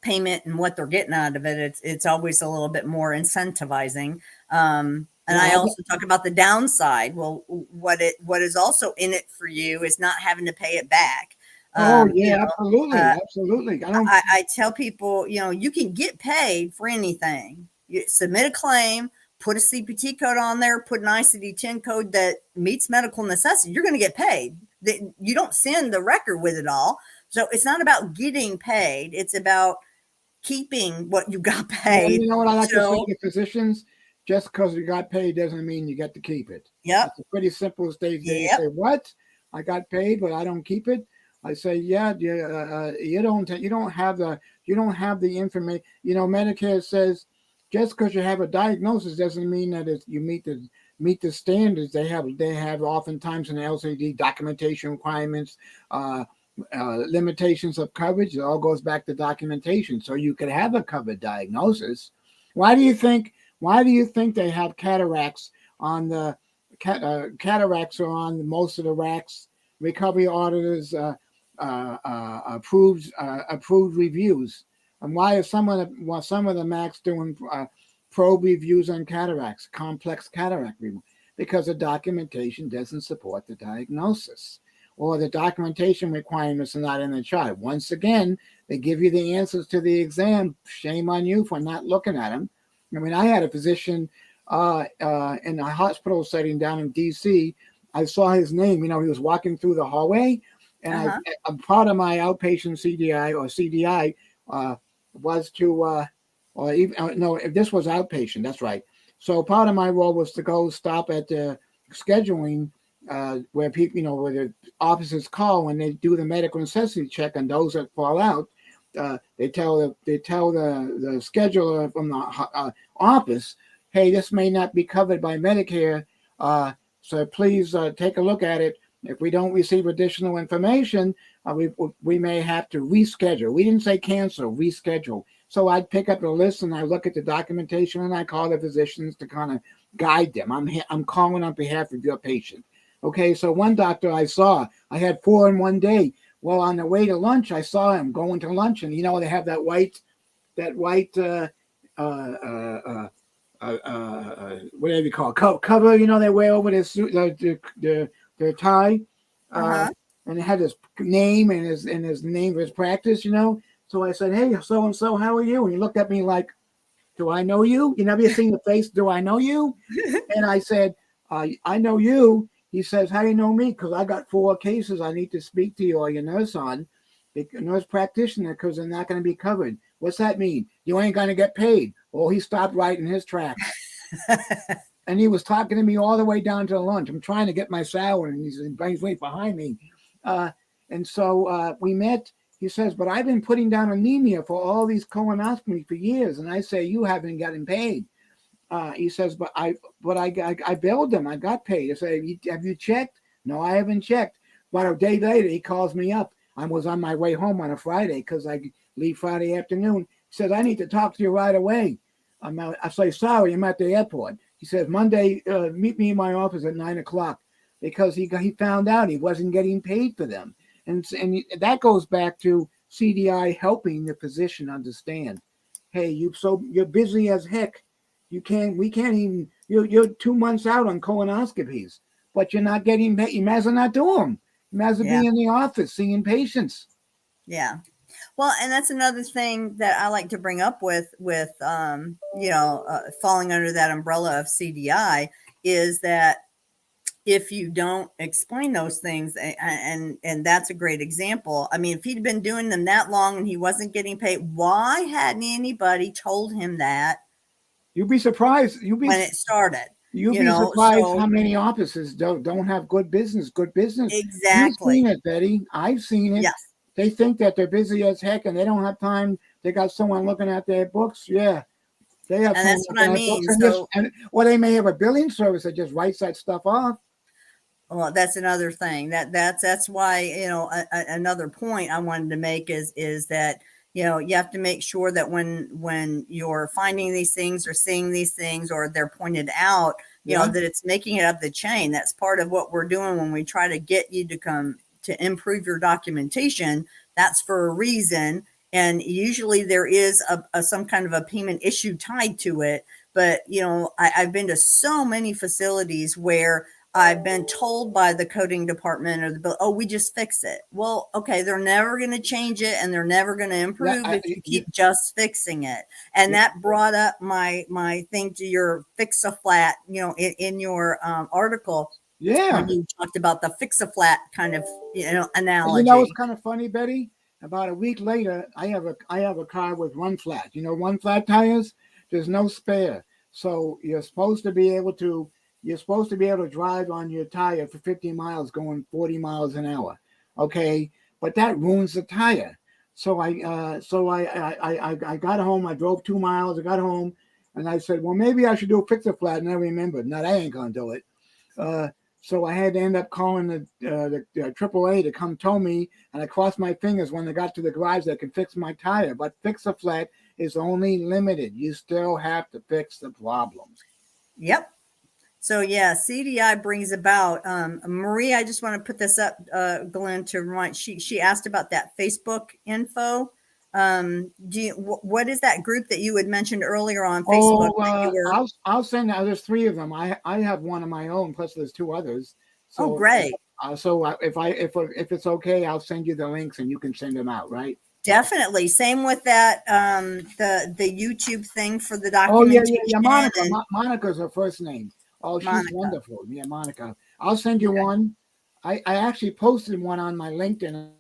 payment and what they're getting out of it, it's always a little bit more incentivizing. And Yeah, I also talk about the downside. Well, what is also in it for you is not having to pay it back. oh You yeah, know, absolutely, absolutely. I don't. I tell people, you know, you can get paid for anything. You submit a claim, put a CPT code on there, put an ICD-10 code that meets medical necessity. You're going to get paid. You don't send the record with it all. So it's not about getting paid. It's about keeping what you got Well, paid. you know what I like to say So, to physicians? Just because you got paid doesn't mean you get to keep it. yep, It's a pretty simple stage. They yep, say, "What? I got paid, but I don't keep it." I say, "Yeah, you don't. You don't have the information. You know, Medicare says just because you have a diagnosis doesn't mean that you meet the standards they have. They have oftentimes in the LCD documentation requirements." Limitations of coverage. It all goes back to documentation. So you could have a covered diagnosis. Why do you think? Why do you think they have cataracts on the cataracts are on most of the racks? Recovery auditors approved reviews. And why are some of the Macs doing probe reviews on cataracts, complex cataract review? Because the documentation doesn't support the diagnosis, or the documentation requirements are not in the chart. Once again, they give you the answers to the exam. Shame on you for not looking at them. I mean, I had a physician in a hospital setting down in D.C. I saw his name. You know, he was walking through the hallway, and uh-huh, a part of my outpatient CDI or CDI was to, or even no, if this was outpatient, that's right. So part of my role was to go stop at the scheduling where people, you know, where the officers call when they do the medical necessity check on those that fall out. They tell the scheduler from the office, hey, this may not be covered by Medicare, so please take a look at it. If we don't receive additional information, we may have to reschedule. We didn't say cancel, reschedule. So I'd pick up the list and I look at the documentation and I call the physicians to kind of guide them. I'm calling on behalf of your patient. Okay, so one doctor I saw, I had 4 in one day. Well, on the way to lunch, I saw him going to lunch, and you know they have that white whatever you call it, cover. You know they wear over their suit, their tie, uh-huh. and it had his name and his name of his practice. You know, so I said, "Hey, so and so, how are you?" And he looked at me like, do I know you? You never seen the face, do I know you? And I said, I know you. He says, how do you know me? Because I got 4 cases I need to speak to you or your nurse on, nurse practitioner, because they're not going to be covered. What's that mean? You ain't going to get paid. Oh, he stopped right in his tracks. And he was talking to me all the way down to lunch. I'm trying to get my salad, and he's right behind me. And so we met. He says, but I've been putting down anemia for all these colonoscopies for years. And I say, you haven't gotten paid. He says, but I billed them. I got paid. I say, have you checked? No, I haven't checked. About a day later, he calls me up. I was on my way home on a Friday because I leave Friday afternoon. He says, I need to talk to you right away. I say, sorry, I'm at the airport. He says, Monday, meet me in my office at 9:00, because he found out he wasn't getting paid for them. And that goes back to CDI helping the physician understand, hey, you're busy as heck. We can't even, you're 2 months out on colonoscopies, but you're not getting paid. You might as well not do them. You might as well be in the office seeing patients. Yeah. Well, and that's another thing that I like to bring up with falling under that umbrella of CDI, is that if you don't explain those things, and that's a great example. I mean, if he'd been doing them that long and he wasn't getting paid, why hadn't anybody told him that? You'd be surprised. When it started. You'd be surprised how many offices don't have good business. Exactly. You've seen it, Betty. I've seen it. Yes. They think that they're busy as heck and they don't have time. They got someone looking at their books. Yeah. They have, and that's what I mean. Or they may have a billing service that just writes that stuff off. Well, that's another thing. That's why, another point I wanted to make is that, you have to make sure that when you're finding these things or seeing these things or they're pointed out, that it's making it up the chain. That's part of what we're doing when we try to get you to come to improve your documentation. That's for a reason. And usually there is some kind of a payment issue tied to it. But, I've been to so many facilities where I've been told by the coding department we just fix it. Well, okay, they're never going to change it and they're never going to improve if you keep just fixing it. And that brought up my thing to your fix a flat, in your article. Yeah. When you talked about the fix a flat kind of, analogy. It's kind of funny, Betty. About a week later, I have a car with run flat. Run flat tires. There's no spare, so you're supposed to be able to drive on your tire for 50 miles going 40 miles an hour. Okay, but that ruins the tire. So I got home. I drove 2 miles. I got home, and I said, well, maybe I should do a fix a flat. And I remembered, no, I ain't gonna do it. So I had to end up calling the AAA to come tow me, and I crossed my fingers when I got to the garage that could fix my tire. But fix a flat is only limited. You still have to fix the problems. Yep. So yeah, CDI brings about, Marie, I just want to put this up, Glenn, to remind, she asked about that Facebook info. What is that group that you had mentioned earlier on Facebook? I'll send out. There's 3 of them. I have one of my own. Plus, there's 2 others. So, great. If it's okay, I'll send you the links and you can send them out. Right? Definitely. Same with that. The YouTube thing for the documentation. Oh yeah. Monica. Monica's her first name. Oh, she's Monica. Wonderful. Yeah, Monica. I'll send you one. I actually posted one on my LinkedIn.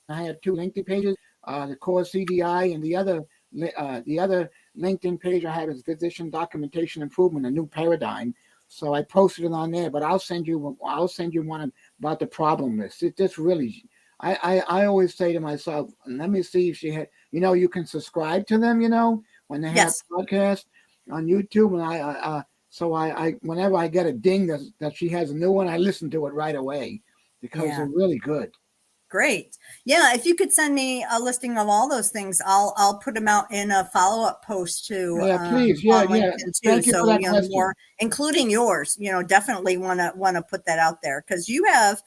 I had 2 LinkedIn pages. The core CDI, and the other LinkedIn page I have is Physician Documentation Improvement, a new paradigm. So I posted it on there, but I'll send you one about the problem list. It just really, I always say to myself, let me see if she had, you can subscribe to them, when they have podcasts on YouTube, and I whenever I get a ding that she has a new one, I listen to it right away because they're really good. Great. Yeah, if you could send me a listing of all those things, I'll put them out in a follow-up post too. Yeah, please. Yeah. Thank you for that question. More, including yours. Definitely want to put that out there because you have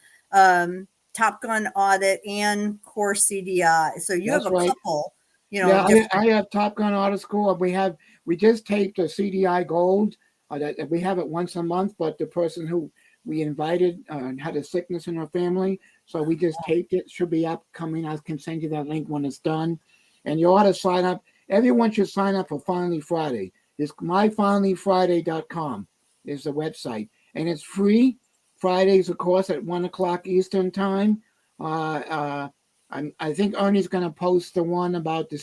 Top Gun Audit and Core CDI, so you have a couple. I have Top Gun Audit School. We just taped a CDI Gold. That we have it once a month, but the person who we invited had a sickness in her family, so we just taped it. Should be upcoming. I can send you that link when it's done, and you ought to sign up. everyone should sign up for Finally Friday. It's myfinallyfriday.com is the website, and it's free. Fridays, of course, at 1 o'clock Eastern time. I think Ernie's going to post the one about the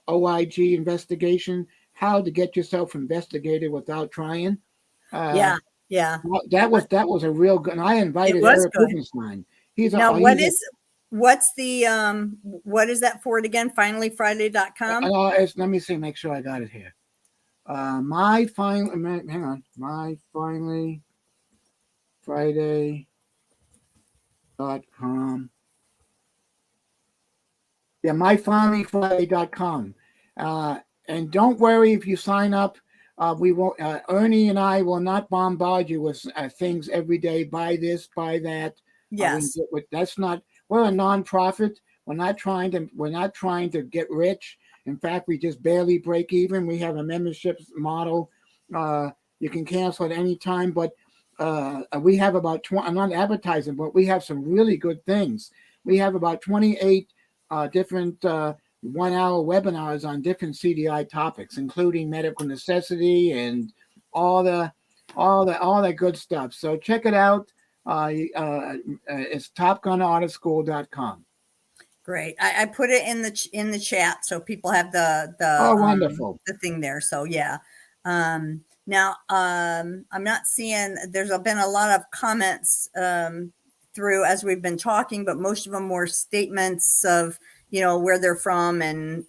OIG investigation, how to get yourself investigated without trying. Uh, Yeah. Yeah. that was a real good. And I It invited was Eric good. Rubenstein. Now, what is that for it again? Finallyfriday.com? Let me see, make sure I got it here. Hang on, my finally Friday.com. Yeah, myfinallyfriday.com. And don't worry if you sign up. We won't. Ernie and I will not bombard you with things every day. Buy this, buy that. Yes. That's not. We're a nonprofit. We're not trying to. We're not trying to get rich. In fact, we just barely break even. We have a membership model. You can cancel at any time, but we have about 20. I'm not advertising, but we have some really good things. We have about 28 different 1 hour webinars on different CDI topics, including medical necessity and all the good stuff. So check it out. It's topgunartistschool.com. Great. I put it in the chat so people have Wonderful. the thing there. So yeah. Now I'm not seeing. There's been a lot of comments through as we've been talking, but most of them were statements of where they're from and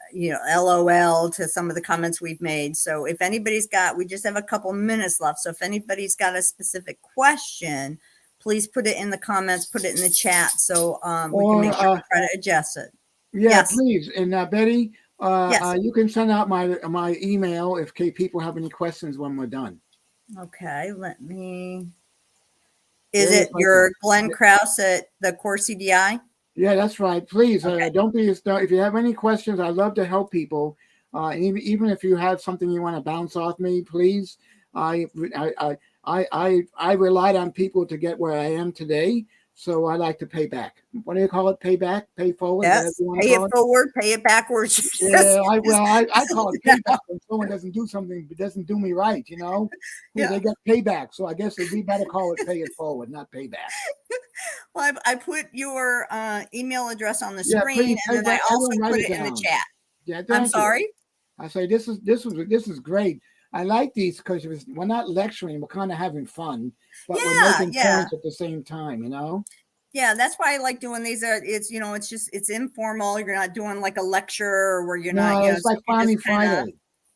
LOL to some of the comments we've made. So if anybody's we just have a couple minutes left. So if anybody's got a specific question, please put it in the comments, put it in the chat so we can make sure we try to adjust it. Yeah, Yes. please. And Betty, Yes. you can send out my email if people have any questions when we're done. Okay, let me. Is it your Glenn Krauss at the Core CDI? Yeah, that's right. Please, Okay. don't be. If you have any questions, I'd love to help people. Even if you have something you want to bounce off me, please. I relied on people to get where I am today, so I like to pay back. What do you call it? Pay back, pay forward. Yes. Pay it forward, pay it backwards. Yeah, I call it payback when someone doesn't do something, but doesn't do me right. Yeah. They get payback. So I guess we better call it pay it forward, not payback. Well, I put your email address on the screen, and then I also put it in the chat. Yeah, I'm sorry. I say this is great. I like these because we're not lecturing; we're kind of having fun, but we're making points at the same time. Yeah, that's why I like doing these. It's informal. You're not doing like a lecture where you're not. It's like Finally Friday.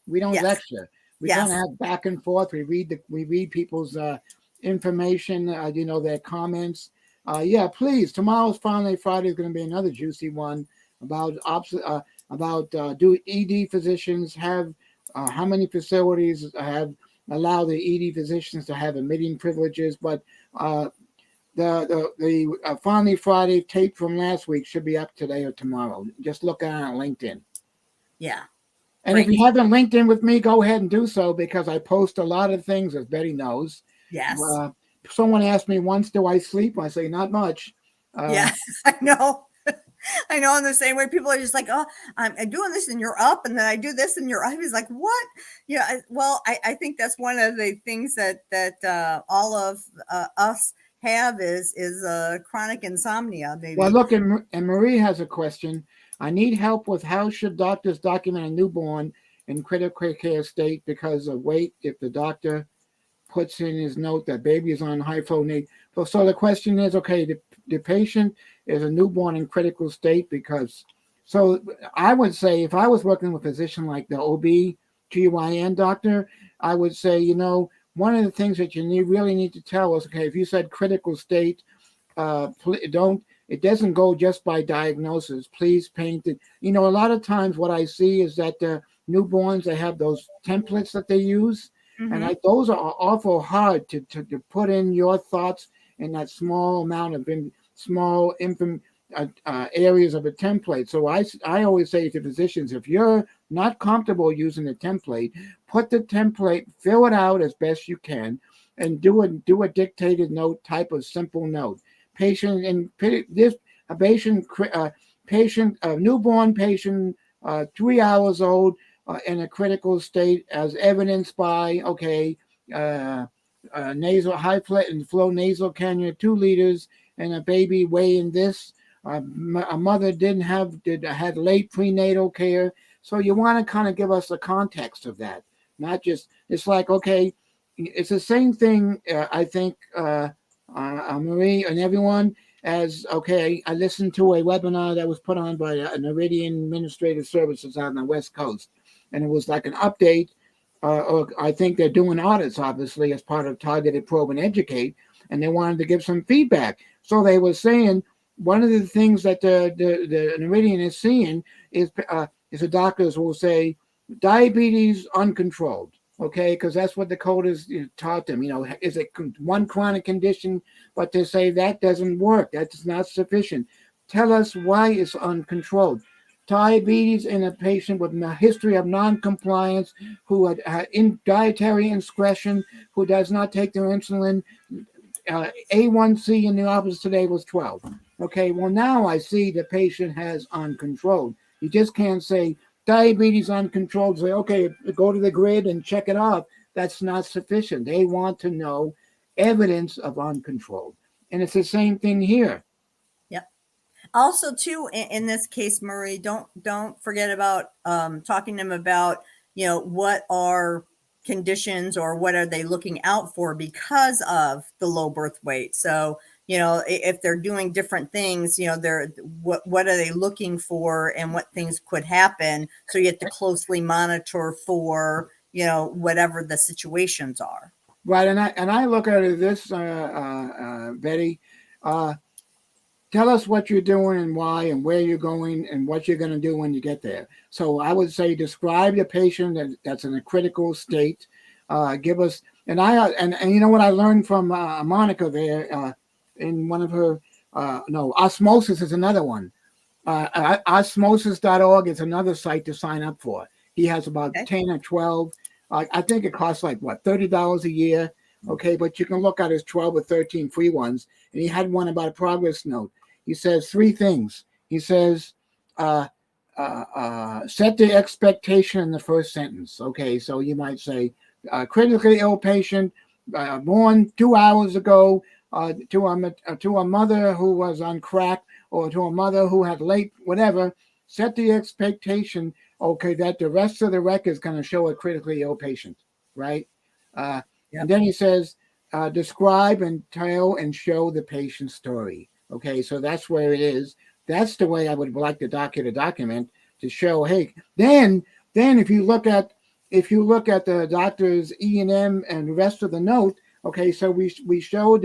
We don't lecture. We kind of have back and forth. We read people's information. Their comments. Please. Tomorrow's Finally Friday is going to be another juicy one about do ED physicians have how many facilities have allowed the ED physicians to have admitting privileges, but the Finally Friday tape from last week should be up today or tomorrow. Just look at it on LinkedIn. Yeah. And if you haven't linked in with me, go ahead and do so because I post a lot of things, as Betty knows. Yes. Someone asked me once, do I sleep? I say, not much. Yes, I know. I know in the same way people are just like, oh, I'm doing this and you're up. And then I do this and you're up. He's like, what? Yeah. Well, I think that's one of the things that all of us have is chronic insomnia. Maybe. Well, look, and Marie has a question. I need help with how should doctors document a newborn in critical care state because of weight if the doctor puts in his note that baby is on high flow need. So the question is, okay, the patient is a newborn in critical state so I would say if I was working with a physician like the OB/GYN doctor, I would say, one of the things that you really need to tell us, okay, if you said critical state, it doesn't go just by diagnosis. Please paint it. A lot of times what I see is that the newborns, they have those templates that they use. Mm-hmm. And those are awful hard to put in your thoughts in that small amount of areas of a template. So I always say to physicians, if you're not comfortable using the template, put the template, fill it out as best you can, and do a dictated note type of simple note. Patient and a newborn patient, 3 hours old, in a critical state, as evidenced by nasal high flow nasal cannula, 2 liters, and a baby weighing this. A mother had late prenatal care. So you want to kind of give us the context of that, not just it's like it's the same thing. I think Marie and everyone as I listened to a webinar that was put on by Noridian Administrative Services out on the West Coast, and it was like an update. Or I think they're doing audits, obviously, as part of Targeted Probe and Educate, and they wanted to give some feedback. So they were saying one of the things that the Noridian is seeing is the doctors will say diabetes uncontrolled, because that's what the coders taught them. Is it one chronic condition? But they say that doesn't work. That's not sufficient. Tell us why it's uncontrolled. Diabetes in a patient with a history of non-compliance, who had dietary indiscretion, who does not take their insulin. A1C in the office today was 12. Okay, well, now I see the patient has uncontrolled. You just can't say diabetes uncontrolled. Say, okay, go to the grid and check it off. That's not sufficient. They want to know evidence of uncontrolled. And it's the same thing here. Yep. Also, too, in this case, Marie, don't forget about talking to them about, what are conditions or what are they looking out for because of the low birth weight. So, if they're doing different things, they're what are they looking for and what things could happen. So you have to closely monitor for, whatever the situations are. Right. And I look at it this, Betty, tell us what you're doing and why and where you're going and what you're going to do when you get there. So I would say describe the patient that's in a critical state. Give us, and you know what I learned from Monica there in one of her, Osmosis is another one. Osmosis.org is another site to sign up for. He has about 10 or 12. I think it costs like $30 a year. Okay, but you can look at his 12 or 13 free ones. And he had one about a progress note. He says 3 things. He says, set the expectation in the first sentence. Okay, so you might say, critically ill patient, born 2 hours ago, to a mother who was on crack, or to a mother who had late whatever. Set the expectation, that the rest of the record is going to show a critically ill patient, right? Yep. And then he says, describe and tell and show the patient's story. Okay, so that's where it is. That's the way I would like the doctor to document, to show, hey, then if you look at the doctor's E&M and the rest of the note, okay, so we showed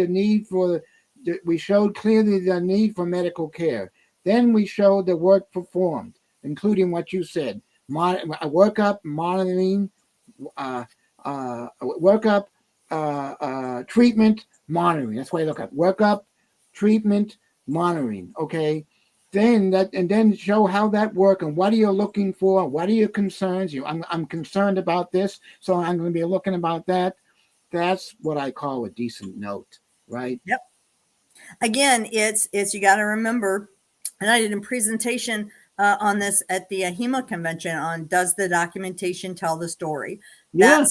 we showed clearly the need for medical care. Then we showed the work performed, including what you said, workup, monitoring, workup, treatment, monitoring. That's why I look at workup, treatment, monitoring. Okay, then show how that work and what are you looking for? What are your concerns? I'm concerned about this, so I'm going to be looking about that. That's what I call a decent note, right? Yep. Again, it's you got to remember, and I did a presentation on this at the HEMA convention on does the documentation tell the story? Yeah.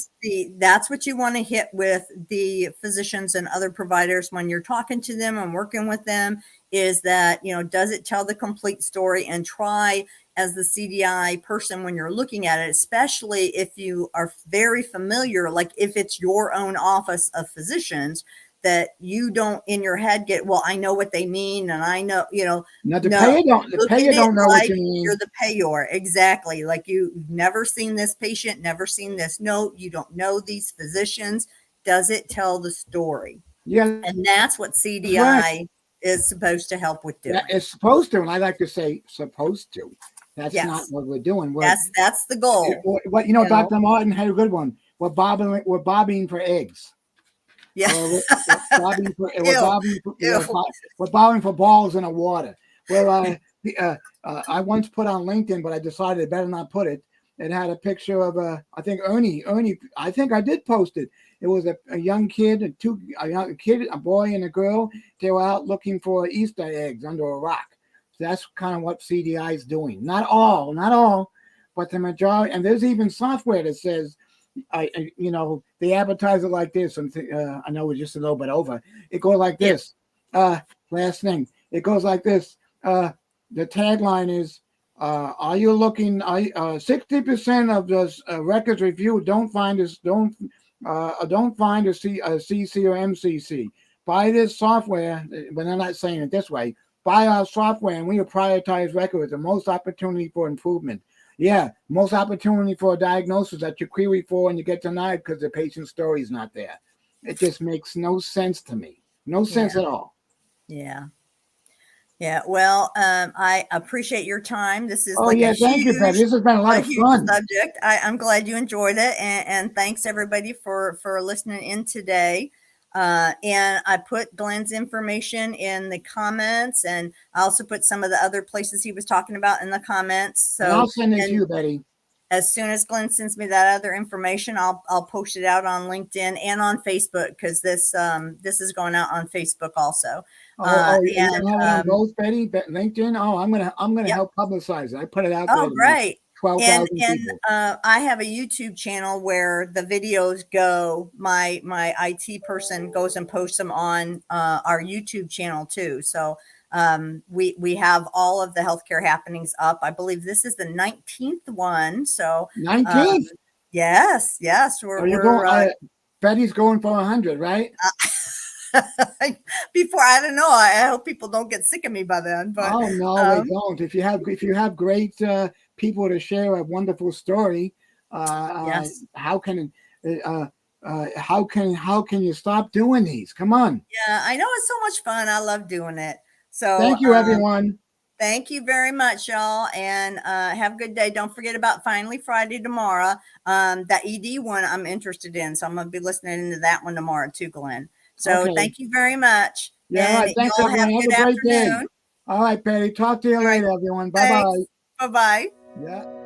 That's what you want to hit with the physicians and other providers when you're talking to them and working with them, is that, does it tell the complete story? And try as the CDI person when you're looking at it, especially if you are very familiar, like if it's your own office of physicians, that you don't in your head get, well, I know what they mean. And I know, Now the payer don't know what you mean. You're the payer. Exactly. Like you've never seen this patient, never seen this note. You don't know these physicians. Does it tell the story? Yeah. And that's what CDI is supposed to help with doing. It's supposed to. And I like to say supposed to. That's not what we're doing. That's the goal. Dr. Martin had a good one. We're bobbing for eggs. Yeah. We're bobbing for balls in the water. Well, I once put on LinkedIn, but I decided I better not put it. It had a picture of I think Ernie. I think I did post it. It was a young kid, a boy and a girl. They were out looking for Easter eggs under a rock. That's kind of what CDI is doing. Not all, but the majority. And there's even software that says, they advertise it like this. I know we're just a little bit over. It goes like this. Last thing, it goes like this. The tagline is, "Are you looking? 60% of the records reviewed don't find a CC or MCC. Buy this software, but I'm not saying it this way. Buy our software, and we will prioritize records. The most opportunity for improvement." Yeah, most opportunity for a diagnosis that you query for and you get denied because the patient's story is not there. It just makes no sense to me. No sense at all. Yeah. Yeah. Well, I appreciate your time. This is Thank you, Betty. This has been a lot of fun. Subject. I'm glad you enjoyed it, and thanks everybody for listening in today. And I put Glenn's information in the comments, and I also put some of the other places he was talking about in the comments. So and I'll send it to you, Betty. As soon as Glenn sends me that other information, I'll post it out on LinkedIn and on Facebook, because this is going out on Facebook also. You have it on both, Betty? LinkedIn? Oh, I'm gonna help publicize it. I put it out there. Oh, great. 12,000 people. I have a YouTube channel where the videos go. My IT person goes and posts them on our YouTube channel too. So we have all of the healthcare happenings up. I believe this is the 19th one. So 19th. Yes. Betty's going for 100, right? Before, I don't know. I hope people don't get sick of me by then. But oh no, they don't. If you have great people to share a wonderful story, yes. How can you stop doing these? Come on. Yeah, I know, it's so much fun. I love doing it. So thank you, everyone. Thank you very much, y'all, and have a good day. Don't forget about Finally Friday tomorrow. That ED one I'm interested in, so I'm going to be listening to that one tomorrow too, Glenn. So okay. Thank you very much. Yeah, all right. Thanks, everyone. Have a great afternoon. Day. All right, Patty. Talk to you later, everyone. Bye-bye. Bye-bye. Yeah.